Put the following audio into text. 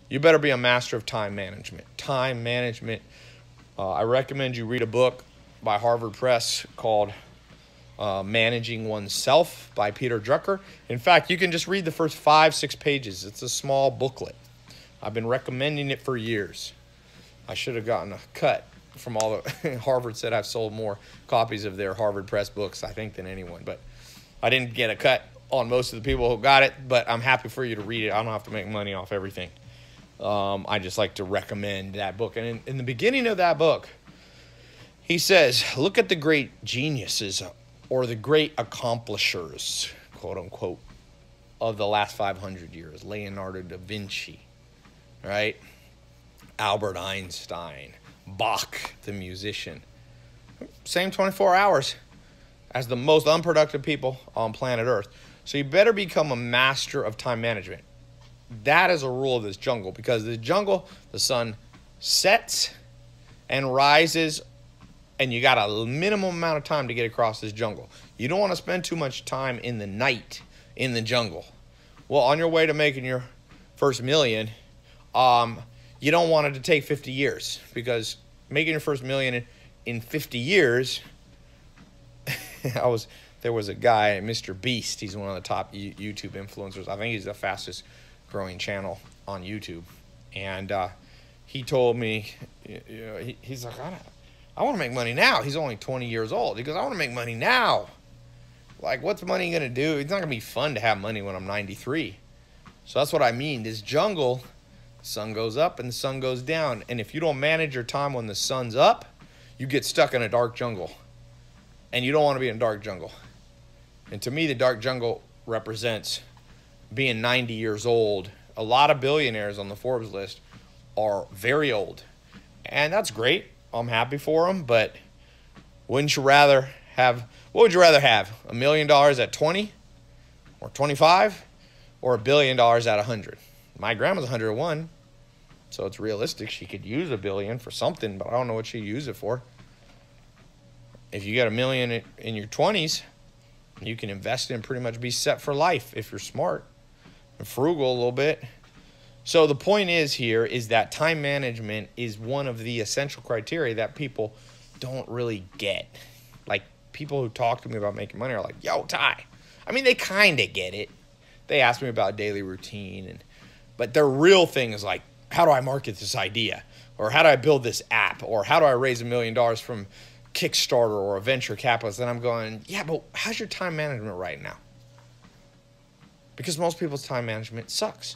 you better be a master of time management. Time management. I recommend you read a book by Harvard Press called Managing Oneself by Peter Drucker. In fact, you can just read the first 5-6 pages. It's a small booklet. I've been recommending it for years. I should have gotten a cut from all the Harvard said I've sold more copies of their Harvard Press books, I think, than anyone. But I didn't get a cut on most of the people who got it, but I'm happy for you to read it. I don't have to make money off everything. I just like to recommend that book. And in the beginning of that book, he says, look at the great geniuses or the great accomplishers, quote unquote, of the last 500 years. Leonardo da Vinci, right? Albert Einstein, Bach, the musician. Same 24 hours as the most unproductive people on planet Earth. So you better become a master of time management. That is a rule of this jungle, because the jungle, the sun sets and rises, and you got a minimum amount of time to get across this jungle. You don't want to spend too much time in the night in the jungle. Well, on your way to making your first million, you don't want it to take 50 years, because making your first million in 50 years, there was a guy, Mr. Beast. He's one of the top YouTube influencers. I think he's the fastest growing channel on YouTube. And he told me, he's like, I want to make money now. He's only 20 years old. He goes, I want to make money now. Like, what's money going to do? It's not going to be fun to have money when I'm 93. So that's what I mean. This jungle, the sun goes up and the sun goes down. And if you don't manage your time when the sun's up, you get stuck in a dark jungle. And you don't want to be in a dark jungle. And to me, the dark jungle represents being 90 years old. A lot of billionaires on the Forbes list are very old. And that's great. I'm happy for them. But wouldn't you rather have, what would you rather have? $1 million at 20 or 25 or $1 billion at 100? My grandma's 101. So it's realistic. She could use $1 billion for something, but I don't know what she'd use it for. If you get $1 million in your 20s, you can invest it and pretty much be set for life if you're smart and frugal a little bit. So the point is here is that time management is one of the essential criteria that people don't really get. Like, people who talk to me about making money are like, yo, Ty. I mean, they kind of get it. They ask me about daily routine, but their real thing is like, how do I market this idea? Or how do I build this app? Or how do I raise $1 million from Kickstarter or a venture capitalist? And I'm going, yeah, but how's your time management right now? Because most people's time management sucks.